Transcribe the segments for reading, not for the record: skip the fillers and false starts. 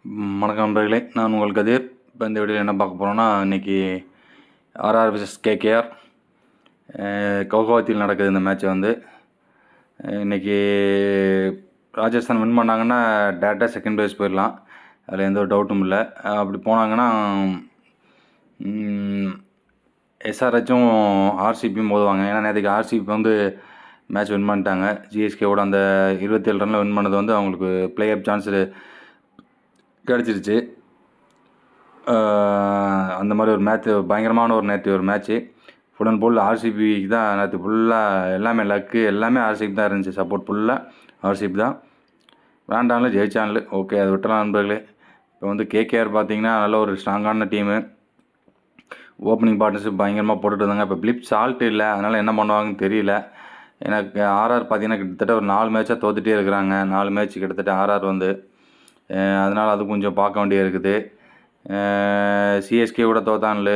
வணக்கம் நண்பர்களே, நான் உங்கள் கதிர். இப்போ இந்த வீடியோவில் என்ன பார்க்க போகிறோன்னா, இன்றைக்கி ஆர்ஆர் vs கேகேஆர் கவுஹாத்தியில் நடக்குது. இந்த மேட்ச் வந்து இன்றைக்கி ராஜஸ்தான் வின் பண்ணாங்கன்னா டேரெக்டாக செகண்ட் பிளேஸ் போயிடலாம். அதில் எந்த ஒரு டவுட்டும் இல்லை. அப்படி போனாங்கன்னா எஸ்ஆர்ஹெச்சும் ஆர்சிபியும் மோதுவாங்க. ஏன்னா நேற்றுக்கு ஆர்சிபி வந்து மேட்ச் வின் பண்ணிட்டாங்க. ஜிஎஸ்கேவோட அந்த 27 ரனில் வின் பண்ணது வந்து அவங்களுக்கு பிளே ஆஃப் சான்ஸு கிடச்சிருச்சு. அந்த மாதிரி ஒரு மேட்ச், பயங்கரமான ஒரு நேற்று ஒரு மேட்ச்சு. ஃபுல் அண்ட் ஃபுல் ஆர்சிபிக்கு தான் நேற்று ஃபுல்லாக எல்லாமே லக்கு, எல்லாமே ஆர்சிபி தான் இருந்துச்சு. சப்போர்ட் ஃபுல்லாக ஆர்சிபி தான். வேண்டாம்ல ஜெயிச்சான்ல, ஓகே அதை விட்டலாம் நண்பர்களே. இப்போ வந்து கேகேஆர் பார்த்தீங்கன்னா நல்ல ஒரு ஸ்ட்ராங்கான டீமு. ஓப்பனிங் பார்ட்னர்ஷிப் பயங்கரமாக போட்டுட்டு இருந்தாங்க. இப்போ பிலிப் சால்ட் இல்லை, அதனால் என்ன பண்ணுவாங்கன்னு தெரியல. எனக்கு ஆர்ஆர் பார்த்தீங்கன்னா கிட்டத்தட்ட ஒரு 4 மேட்சாக தோத்துட்டே இருக்கிறாங்க. 4 மேட்ச் கிட்டத்தட்ட ஆர்ஆர் வந்து. அதனால் அது கொஞ்சம் பார்க்க வேண்டிய இருக்குது. சிஎஸ்கே கூட தோத்தான்ல.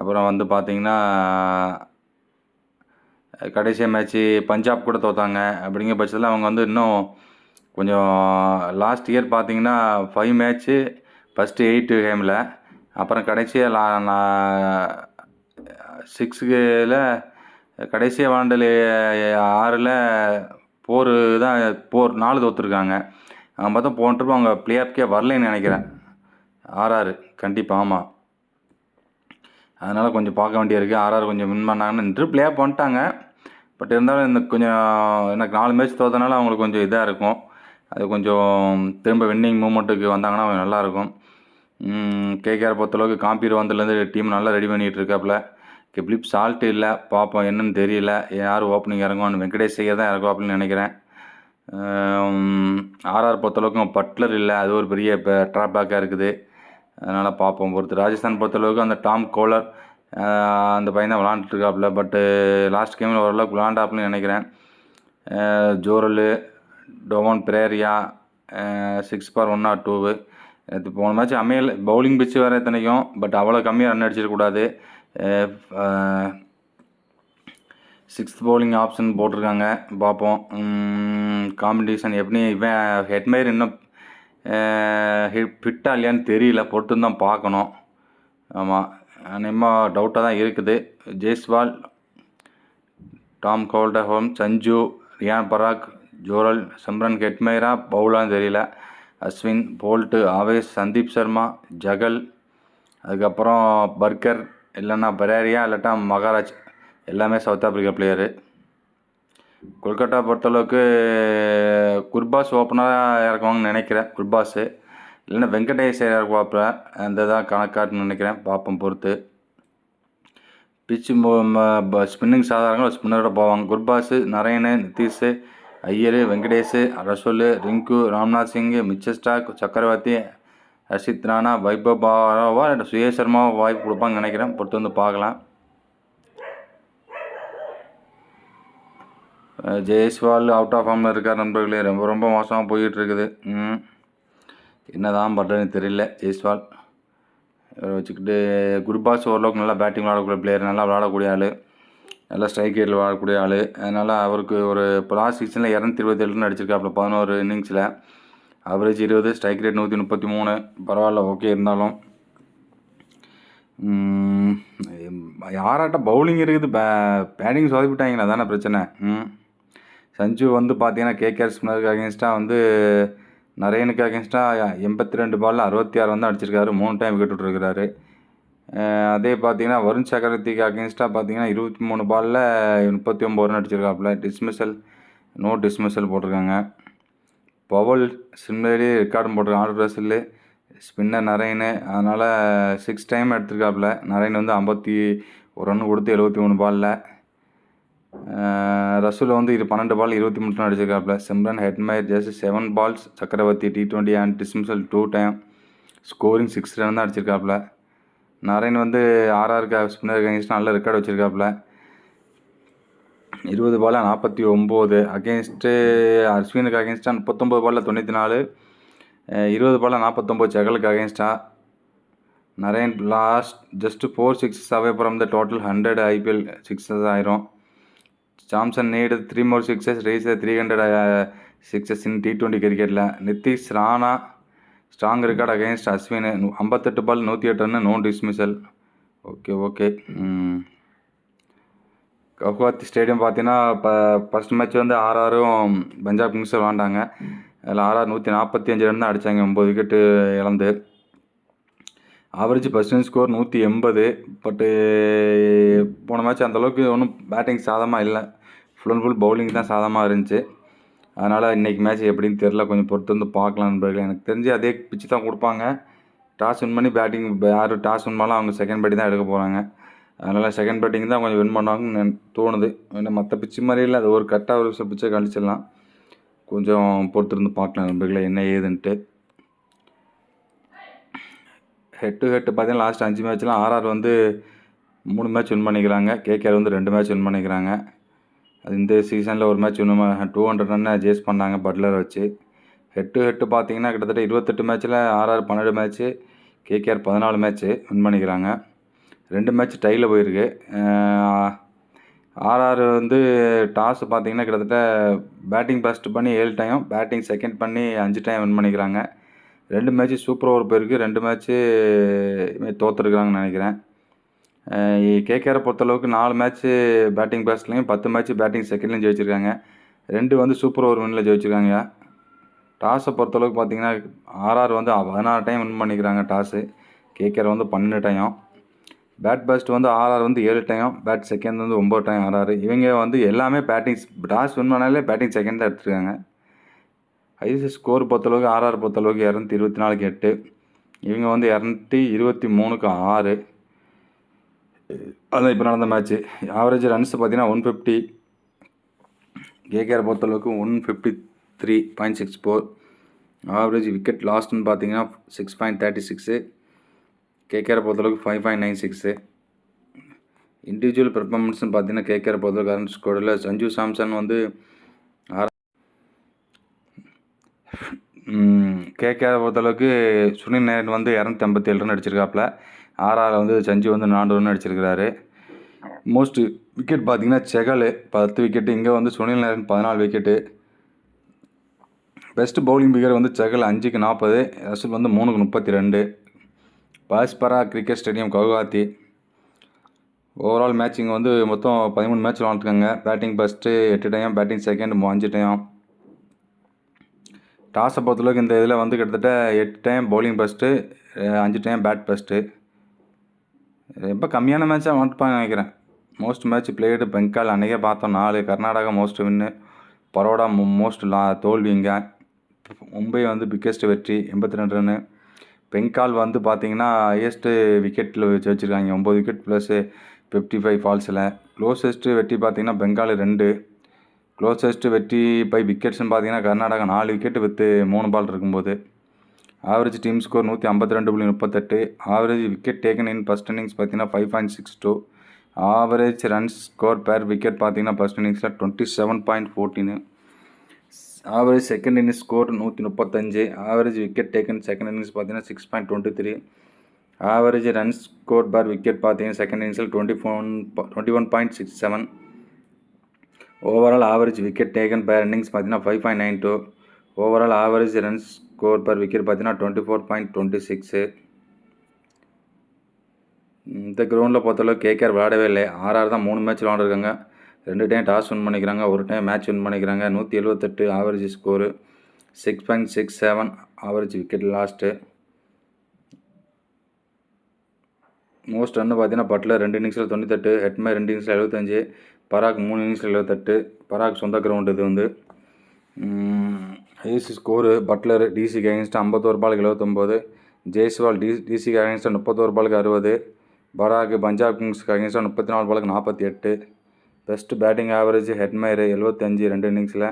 அப்புறம் வந்து பார்த்திங்கன்னா கடைசி மேட்ச்சு பஞ்சாப் கூட தோத்தாங்க. அப்படிங்கிற பட்சத்தில் அவங்க வந்து இன்னும் கொஞ்சம் லாஸ்ட் இயர் பார்த்திங்கன்னா 5 மேட்ச்சு ஃபஸ்ட்டு 8 கேமில், அப்புறம் கடைசியாக 6ல் கடைசியாக விளாண்டல் 6ல் 4 தோற்றுருக்காங்க. அவன் பார்த்தா போன ட்ரிப் அவங்க பிளே ஆஃப்கே வரலைன்னு நினைக்கிறேன். ஆர்ஆர் கண்டிப்பாக, ஆமாம். அதனால் கொஞ்சம் பார்க்க வேண்டியிருக்கு. ஆர்ஆர் கொஞ்சம் வின் பண்ணாங்கன்னு இன்று பிளே ஆஃப் பண்ணிட்டாங்க. பட் இருந்தாலும் இந்த கொஞ்சம் எனக்கு 4 மேட்ச் தோற்றனால அவங்களுக்கு கொஞ்சம் இதாக இருக்கும். அது கொஞ்சம் திரும்ப வின்னிங் மூமெண்ட்டுக்கு வந்தாங்கன்னா கொஞ்சம் நல்லாயிருக்கும். கேகேஆர் பொறுத்தளவுக்கு காம்பீர் வந்ததுலேருந்து டீம் நல்லா ரெடி பண்ணிகிட்டு இருக்காப்புல. பிலிப் சால்ட் இல்லை, பார்ப்போம் என்னன்னு தெரியல. யார் ஓப்பனிங் இறங்குவான்னு, வெங்கடேஷ் ஐயர் தான் இறங்குவாப்புன்னு நினைக்கிறேன். ஆர்ஆர் பொறுத்தளவுக்கு பட்லர் இல்லை, அது ஒரு பெரிய இப்போ ட்ராபேக்காக இருக்குது. அதனால் பார்ப்போம் பொறுத்து. ராஜஸ்தான் பொறுத்தளவுக்கு அந்த டாம் கோலர் அந்த பையன் தான் விளாண்டுருக்காப்புல. பட்டு லாஸ்ட் கேமில் ஓரளவுக்கு விளாண்டாப்புன்னு நினைக்கிறேன். ஜோரலு, டொவான் பிரேரியா 6 for 102. இது போன மேட்ச் அமையல் பவுலிங் பிச்சு வேறு எத்தனைக்கும், பட் அவ்வளோ கம்மியாக ரன் அடிச்சிடக்கூடாது. 6th பவுலிங் ஆப்ஷன் போட்டிருக்காங்க. பார்ப்போம் காம்படிஷன் எப்படி. இவன் ஹெட்மயர் இன்னும் ஃபிட்டாக இல்லையான்னு தெரியல, பொறுத்து தான் பார்க்கணும். ஆமாம், நிச்சயமாக டவுட்டாக தான் இருக்குது. ஜெய்ஸ்வால், டாம் கோல்டஹோம், சஞ்சு, ரியான் பராக், ஜோரல், சிம்ரன் ஹெட்மயரா பவுலான்னு தெரியல. Ashwin, bolt, Aves, Sandeep Sharma, juggle, அதுக்கப்புறம் பர்கர், இல்லைன்னா பெரேரியா, இல்லாட்டா மகாராஜ், எல்லாமே சவுத் ஆப்ரிக்கா பிளேயரு. கொல்கட்டா பொறுத்தளவுக்கு குர்பாஸ் ஓப்பனராக இறக்குவாங்கன்னு நினைக்கிறேன். குர்பாஸு இல்லைன்னா வெங்கடேஷ் இறக்குவாப்புல, அந்த தான் கணக்காட்டுன்னு நினைக்கிறேன். பார்ப்போம் பொறுத்து. பிச்சு ஸ்பின்னிங் சாதாரண ஸ்பின்னரோட போவாங்க. Gurbaz, Narine, Nitish, Iyer, Venkatesh, Russell, Rinku, Ramnath Singh, Mitchell Starc, Chakravarthy, Harshit Rana, Vaibhav பாராவா இல்லை சுயேஷ் சர்மாவை வாய்ப்பு கொடுப்பாங்கன்னு நினைக்கிறேன். பொறுத்து வந்து பார்க்கலாம். ஜெய்ஸ்வால் அவுட் ஆஃப் ஃபார்மில் இருக்கார் நண்பர்களே. ரொம்ப மோசமாக போய்கிட்டு இருக்குது. என்ன தான் பண்ணுறதுன்னு தெரியல. ஜெய்ஸ்வால் வச்சுக்கிட்டு குர்பாஸ் ஓரளவுக்கு நல்லா பேட்டிங் விளாடக்கூடிய பிளேயர், நல்லா விளாடக்கூடிய ஆள், நல்லா ஸ்ட்ரைக் ரேட்டில் விளாடக்கூடிய ஆள். அதனால் அவருக்கு ஒரு இப்போ லாஸ்ட் சீசனில் 227 ரன் அடிச்சிருக்காப்புல 11 இன்னிங்ஸில். Average 20, strike rate 133. பரவாயில்ல, ஓகே. இருந்தாலும் யாராட்ட பவுலிங் இருக்குது, பேட்டிங் சொதப்பிட்டாங்களா, தானே பிரச்சனை. சஞ்சு வந்து பார்த்தீங்கன்னா கேகேஆர் ஸ்பின்னருக்கு அகேன்ஸ்டாக வந்து நரேனுக்கு அகேன்ஸ்டாக 82 பாலில் 66 வந்து அடிச்சிருக்காரு. 3 டைம் விக்கெட் விட்டுருக்கிறாரு. அதே பார்த்தீங்கன்னா வருண் சக்கரவர்த்திக்கு அகேன்ஸ்டாக பார்த்தீங்கன்னா 23 பாலில் 39 ரன் அடிச்சிருக்காப்புல. நோ டிஸ்மிசல் போட்டிருக்காங்க. பவல் சிம்லரி ரெக்கார்டும் போட்டிருக்காங்க. ஆர்டர் ரசில், ஸ்பின்னர் நரேனு, அதனால் 6 டைம் எடுத்திருக்காப்புல. நரேன் வந்து 51 ரன் கொடுத்து 73 பாலில். ரசூல் வந்து 12 பால் 23 ரன் அடிச்சிருக்காப்புல. Simran Hetmyer just 7 balls. Chakravarthy T20 and dismissal 2 time. Scoring 6 run தான் அடிச்சிருக்காப்புல. நரேன் வந்து ஆர்ஆருக்கு ஸ்பின்னருக்கு அகேன்ஸ்டாக நல்ல ரெக்கார்டு வச்சுருக்காப்புல. 20 பால் 49. அகேன்ஸ்ட்டு அஸ்வினுக்கு அகேன்ஸ்டாக 39 பாலில் 94. 20 பால் 49 ஜகலுக்கு அகேன்ஸ்டாக. Narine last just 4 6 away from the total 100 IPL sixes ஆயிரும். Johnson needed 3 more sixes, raised 300 sixes in T20 cricket. Nitish Rana strong record against Ashwin 58 ball 108 run, no dismissal. Okay. Guwahati stadium பார்த்தீங்கன்னா ஃபஸ்ட் மேட்ச் வந்து ஆர்ஆரும் பஞ்சாப் கிங்ஸும் விளாண்டாங்க. அதில் RR 145 run தான் அடித்தாங்க, 9 wicket இழந்து. Average first score 180. பட்டு போன மேட்ச் அந்தளவுக்கு ஒன்றும் பேட்டிங் சாதமாக இல்லை, ஃபுல் அண்ட் ஃபுல் பவுலிங் தான் சாதமாக இருந்துச்சு. அதனால் இன்றைக்கி மேட்ச் எப்படின்னு தெரில, கொஞ்சம் பொறுத்து வந்து பார்க்கலாம் நண்பர்களே. எனக்கு தெரிஞ்சு அதே பிச்சு தான் கொடுப்பாங்க. டாஸ் வின் பண்ணி பேட்டிங், யார் டாஸ் வின் பண்ணாலும் அவங்க செகண்ட் பேட்டிங் தான் எடுக்க போகிறாங்க. அதனால் செகண்ட் பேட்டிங் தான் கொஞ்சம் வின் பண்ணுவாங்கன்னு தோணுது. ஏன்னா மற்ற பிச்சு மாதிரி இல்லை, அது ஒரு கரெக்டாக ஒரு பிச்சை கழிச்சிடலாம். கொஞ்சம் பொறுத்திருந்து பார்க்கலாம் நண்பர்களே என்ன ஏதுன்ட்டு. ஹெட் டு ஹெட் பார்த்தீங்கன்னா லாஸ்ட் 5 மேட்ச்லாம் ஆர்ஆர் வந்து 3 மேட்ச் வின் பண்ணிக்கிறாங்க, கேகேஆர் வந்து 2 மேட்ச் வின் பண்ணிக்கிறாங்க. அது இந்த சீசனில் ஒரு மேட்ச் இன்னும் 200 ரன்னை சேஸ் பண்ணாங்க பட்லரை வச்சு. ஹெட் டு ஹெட்டு பார்த்தீங்கன்னா கிட்டத்தட்ட 28 மேட்ச்சில் RR 12 match, KKR 14 match win பண்ணிக்கிறாங்க. 2 மேட்ச் டையில் போயிருக்கு. ஆர்ஆர் வந்து டாஸ் பார்த்தீங்கன்னா கிட்டத்தட்ட பேட்டிங் ஃபஸ்ட் பண்ணி 7 டைம், பேட்டிங் செகண்ட் பண்ணி 5 டைம் வின் பண்ணிக்கிறாங்க. 2 மேட்ச்சு சூப்பர் ஓவர் போயிருக்கு, 2 மேட்ச்சு தோற்றுருக்குறாங்கன்னு நினைக்கிறேன். கேகேஆரை பொறுத்தளவுக்கு 4 மேட்ச்சு பேட்டிங் ஃபர்ஸ்ட்லேயும் 10 மேட்ச்சு பேட்டிங் செகண்ட்லேயும் ஜெயிச்சிருக்காங்க. 2 வந்து சூப்பர் ஓவர் வின்னில் ஜெயிச்சிருக்காங்க. டாஸை பொறுத்தளவுக்கு பார்த்தீங்கன்னா ஆர்ஆர் வந்து 16 டைம் வின் பண்ணிக்கிறாங்க டாஸு, கேகேஆர் வந்து 12 டைம். பேட் ஃபர்ஸ்ட் வந்து ஆர்ஆர் வந்து 7 டைம், பேட் செகண்ட் வந்து 9 டைம் ஆர்ஆர். இவங்க வந்து எல்லாமே பேட்டிங் டாஸ் வின் பண்ணாலே பேட்டிங் செகண்ட் தான் எடுத்துருக்காங்க. ஹையஸ்ட் ஸ்கோர் பொறுத்தளவுக்கு ஆர்ஆர் பொறுத்தளவுக்கு 224க்கு 8, இவங்க வந்து 223க்கு 6. அதான் இப்போ நடந்த மேட்ச்சு. ஆவரேஜ் ரன்ஸ் பார்த்தீங்கன்னா 150, கேகேஆர் பொறுத்தளவுக்கு 153.64. ஆவரேஜ் விக்கெட் லாஸ்ட்னு பார்த்தீங்கன்னா 6.36, கேகேஆர் பொறுத்தளவுக்கு 5.96. இண்டிவிஜுவல் பெர்ஃபார்மன்ஸ்னு பார்த்தீங்கன்னா கேகேஆர் பொறுத்தளவுக்கு கரண்ட் ஸ்கோரில் சஞ்சு சாம்சன் வந்து கேகேஆர் பொறுத்தளவுக்கு சுனில் நாராயண் வந்து 287 ரன் அடிச்சிருக்காப்புல. ஆர்ஆர் வந்து சஞ்சு வந்து 4 ரன் அடிச்சிருக்கிறாரு. மோஸ்ட் விக்கெட் பார்த்தீங்கன்னா செகல் 10 விக்கெட்டு, இங்கே வந்து Sunil Narayan 14 wicket. Best bowling figure வந்து செகல் 5க்கு 40, ரசூல் வந்து 3க்கு 32. Barsapara cricket stadium Guwahati. Overall matching வந்து மொத்தம் 13 மேட்ச் விளாண்டுருக்காங்க. Batting first 8 time, batting second 5 time. டாஸை பொறுத்தளவுக்கு இந்த இதில் வந்து கிட்டத்தட்ட 8 time bowling first, 5 time bat first. ரொம்ப கம்மியான மேட்சாக விளாண்டுப்பாங்க நினைக்கிறேன். மோஸ்ட் மேட்ச் பிளேடு பெங்கால் அன்றைக்கே பார்த்தோம் 4, கர்நாடகா மோஸ்ட் வின்னு, பரோடா மோஸ்ட் தோல்விங்க. மும்பை வந்து பிக்கெஸ்ட் வெற்றி 82 ரன்னு. பெங்கால் வந்து பார்த்தீங்கன்னா ஹையஸ்ட்டு விக்கெட்டில் வச்சுருக்காங்க, 9 விக்கெட் ப்ளஸ் 55 ஃபால்ஸில். க்ளோசஸ்ட்டு வெற்றி பார்த்தீங்கன்னா பெங்கால் 2, க்ளோசஸ்ட்டு வெற்றி பை விக்கெட்ஸ்னு பார்த்தீங்கன்னா கர்நாடகா 4 விக்கெட்டு வித்து 3 பால் இருக்கும்போது. Average team score 152.38. Average wicket taken in first innings பார்த்தீங்கன்னா 5.62. ஆவரேஜ் ரன்ஸ் ஸ்கோர் பேர் விக்கெட் பார்த்தீங்கன்னா ஃபஸ்ட் இன்னிங்ஸில் 27.14. Average second innings score 135. Average wicket taken second innings பார்த்தீங்கன்னா 6.23. ஆவரேஜ் ரன்ஸ் ஸ்கோர் பேர் விக்கெட் பார்த்தீங்கன்னா செகண்ட் இன்னிங்ஸில் 21.67. ஓவரால் ஆவரேஜ் விக்கெட் டேக்கன் பேர் innings பார்த்தீங்கன்னா 5.92. Overall average runs score per wicket பார்த்தீங்கன்னா 24.26. இந்த கிரவுண்டில் பொறுத்தளவுக்கு கேகேஆர் விளையாடவே இல்லை. ஆர்ஆர் தான் 3 மேட்ச் விளாண்டுருக்காங்க. 2 டைம் டாஸ் வின் பண்ணிக்கிறாங்க, 1 டைம் மேட்ச் வின் பண்ணிக்கிறாங்க. 178 average score, 6.67 average wicket last. Most run பார்த்தீங்கன்னா பட்லர் 2 இன்னிங்ஸில் 98, ஹெட்மே 2 இன்னிங்ஸில் 75, பராக் 3 இன்னிங்ஸில் 78. பராக் சொந்த கிரவுண்டு இது வந்து. ஹையஸ்ட் ஸ்கோரு பட்லர் டிசிக்கு அகேன்ஸ்டாக 51 பாலுக்கு 79, ஜெய்ஸ்வால் டிசிக்கு அகேன்ஸ்டாக 31 பாலுக்கு 60, பராக் பஞ்சாப் கிங்ஸ்க்கு அகேன்ஸ்டாக 34 பாலுக்கு 48. பெஸ்ட் பேட்டிங் ஆவரேஜ் ஹெட்மேர் 75 2 இன்னிங்ஸில்,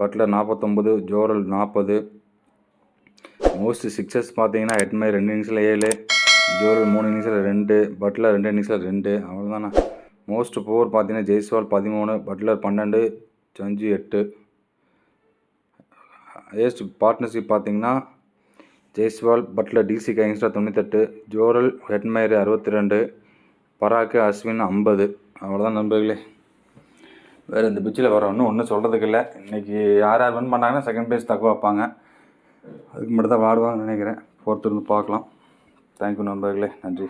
பட்லர் 49, ஜோரல் 40. மோஸ்ட் சிக்ஸஸ் பார்த்தீங்கன்னா ஹெட்மேர் 2 இன்னிங்ஸில் 7, ஜோரல் 3 இன்னிங்ஸில் 2, பட்லர் 2 இன்னிங்ஸில் 2. அவ்வளோதானே. மோஸ்ட் போர் பார்த்தீங்கன்னா Jaiswal 13, Buttler 12, Sanju 8. Highest partnership பார்த்தீங்கன்னா ஜெய்ஸ்வால் பட்லர் டிசிக்கு அகேன்ஸ்டாக 98, ஜோரல் ஹெட்மேர் 62, பராக்கு அஸ்வின் 50. அவ்வளோதான் நண்பர்களே. வேறு இந்த பிச்சில் வர ஒன்றும் சொல்கிறதுக்கு இல்லை. இன்றைக்கி யார் வின் பண்ணாங்கன்னா செகண்ட் பிளேஸ் தக்க வைப்பாங்க. அதுக்கு மட்டும் தான் விளாடுவாங்கன்னு நினைக்கிறேன். பொறுத்திருந்து பார்க்கலாம். தேங்க்யூ நண்பர்களே, நன்றி.